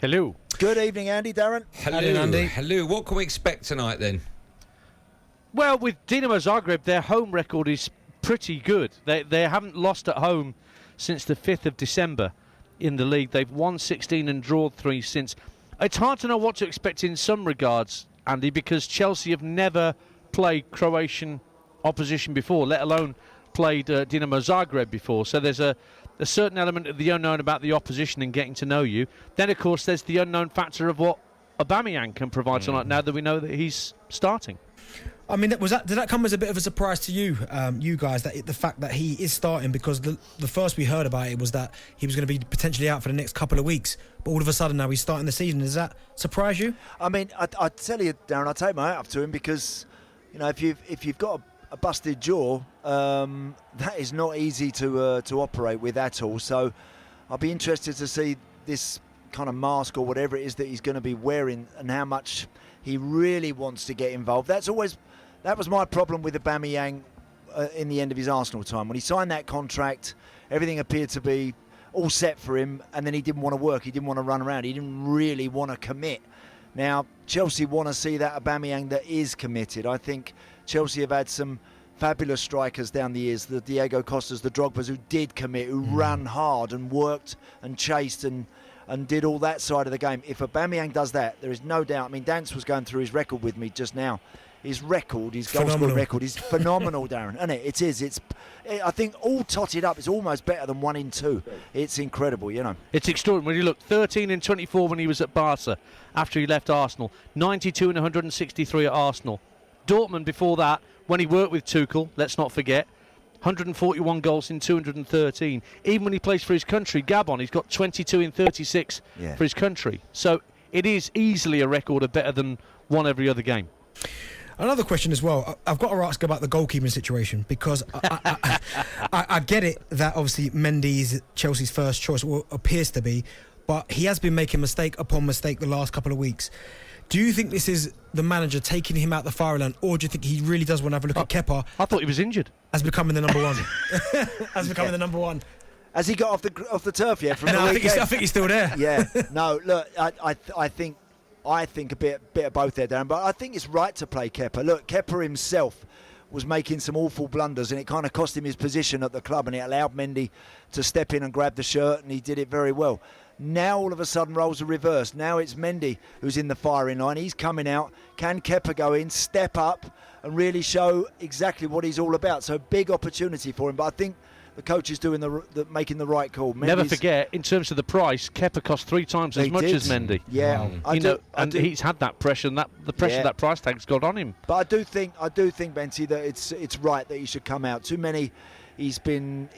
Hello. Good evening, Andy. Darren. Hello, Andy. Hello. What can we expect tonight then? Well, with Dinamo Zagreb, their home record is pretty good. They haven't lost at home since the 5th of December in the league. They've won 16 and drawn 3 since. It's hard to know what to expect in some regards, Andy, because Chelsea have never played Croatian opposition before, let alone played Dinamo Zagreb before. So there's a certain element of the unknown about the opposition and getting to know you. Then, of course, there's the unknown factor of what AUBAMEYAng can provide tonight, now that we know that he's starting. I mean, did that come as a bit of a surprise to you, you guys, that the fact that he is starting? Because the first we heard about it was that he was going to be potentially out for the next couple of weeks, but all of a sudden now he's starting the season. Does that surprise you? I mean, I tell you, Darren, I take my hat off to him because, you know, if you've got a busted jaw, that is not easy to operate with at all. So I'll be interested to see this kind of mask or whatever it is that he's going to be wearing and how much he really wants to get involved. That was my problem with AUBAMEYAng in the end of his Arsenal time. When he signed that contract, everything appeared to be all set for him, and then he didn't want to work, he didn't want to run around, he didn't really want to commit. Now, Chelsea want to see that AUBAMEYAng that is committed. I think Chelsea have had some fabulous strikers down the years, the Diego Costas, the Drogbas, who did commit, who ran hard and worked and chased and did all that side of the game. If AUBAMEYAng does that, there is no doubt. I mean, Dance was going through his record with me just now. His record, his goal scoring record, is phenomenal, Darren. Isn't it? It is. I think all totted up, it's almost better than 1 in 2. It's incredible, you know. It's extraordinary. When you look, 13 and 24 when he was at Barca after he left Arsenal, 92 and 163 at Arsenal. Dortmund before that, when he worked with Tuchel, let's not forget, 141 goals in 213. Even when he plays for his country, Gabon, he's got 22 in 36 for his country. So it is easily a record of better than one every other game. Another question as well. I've got to ask about the goalkeeping situation, because I get it that obviously Mendy is Chelsea's first choice, or appears to be, but he has been making mistake upon mistake the last couple of weeks. Do you think this is the manager taking him out the firing line, or do you think he really does want to have a look at Kepa? I thought he was injured. As becoming the number one. The number one. Has he got off the turf yet? No, I think he's still there. Yeah. No, look, I think a bit of both there, Darren. But I think it's right to play Kepa. Look, Kepa himself was making some awful blunders, and it kind of cost him his position at the club, and it allowed Mendy to step in and grab the shirt, and he did it very well. Now all of a sudden roles are reversed. Now it's Mendy who's in the firing line. He's coming out. Can Kepa go in, step up, and really show exactly what he's all about? So big opportunity for him. But I think the coach is doing making the right call. Never forget, in terms of the price, Kepa cost 3 times as much as Mendy. Yeah, wow. He's had that pressure, and the pressure that price tag's got on him. But I do think, Benty, that it's right that he should come out. Too many, he's been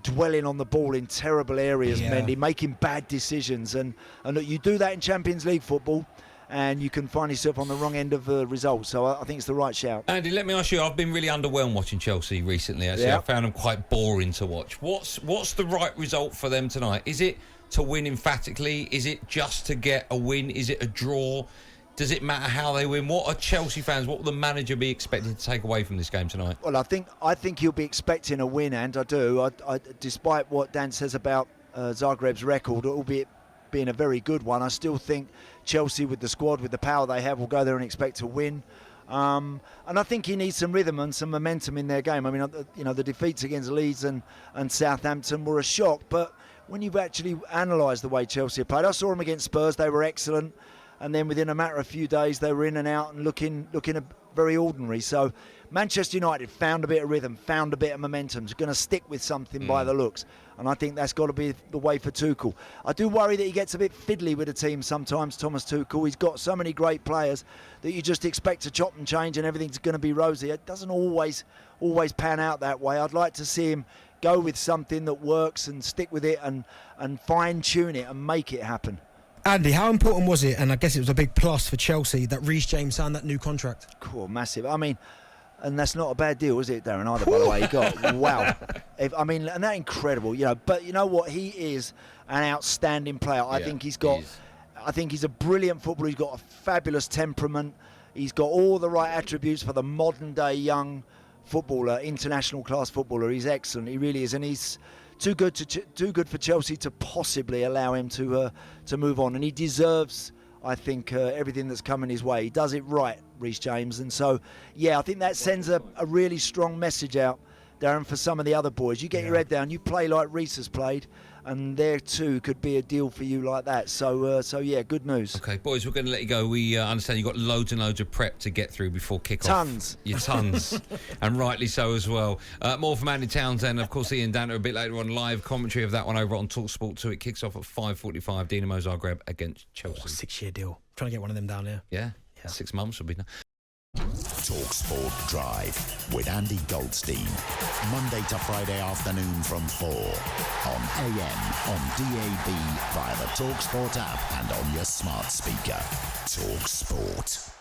dwelling on the ball in terrible areas, Mendy, making bad decisions, and look, you do that in Champions League football, and you can find yourself on the wrong end of the result. So I think it's the right shout. Andy, let me ask you, I've been really underwhelmed watching Chelsea recently. Actually, I found them quite boring to watch. What's the right result for them tonight? Is it to win emphatically? Is it just to get a win? Is it a draw? Does it matter how they win? What are Chelsea fans, what will the manager be expected to take away from this game tonight? Well, I think he'll be expecting a win, and I do. Despite what Dan says about Zagreb's record, albeit being a very good one, I still think Chelsea, with the squad, with the power they have, will go there and expect to win. And I think he needs some rhythm and some momentum in their game. I mean, the defeats against Leeds and Southampton were a shock, but when you've actually analysed the way Chelsea played, I saw them against Spurs, they were excellent. And then within a matter of few days, they were in and out and looking very ordinary. So Manchester United found a bit of rhythm, found a bit of momentum. It's going to stick with something by the looks. And I think that's got to be the way for Tuchel. I do worry that he gets a bit fiddly with the team sometimes, Thomas Tuchel. He's got so many great players that you just expect to chop and change and everything's going to be rosy. It doesn't always pan out that way. I'd like to see him go with something that works and stick with it and fine-tune it and make it happen. Andy, how important was it, and I guess it was a big plus for Chelsea, that Reece James signed that new contract? Cool, massive. I mean, and that's not a bad deal, is it, Darren, either, by the way? He got, wow. And that's incredible, you know. But you know what? He is an outstanding player. I think he's a brilliant footballer. He's got a fabulous temperament. He's got all the right attributes for the modern-day young footballer, international class footballer. He's excellent. He really is. And he's too good for Chelsea to possibly allow him to move on, and he deserves, I think, everything that's coming his way. He does it right, Reece James, and so I think that sends a really strong message out, Darren, for some of the other boys. You get your head down, you play like Reece has played, and there too could be a deal for you like that. So good news. Okay, boys, we're going to let you go. We understand you've got loads and loads of prep to get through before kick-off. Tons. Yeah, tons. And rightly so as well. More from Andy Townsend, of course, Ian Danner a bit later on. Live commentary of that one over on talkSPORT 2. It kicks off at 5:45. Dinamo Zagreb against Chelsea. 6-year deal. Trying to get one of them down here. Yeah. 6 months would be nice. talkSPORT Drive with Andy Goldstein. Monday to Friday afternoon from 4 on AM, on DAB, via the talkSPORT app and on your smart speaker. talkSPORT.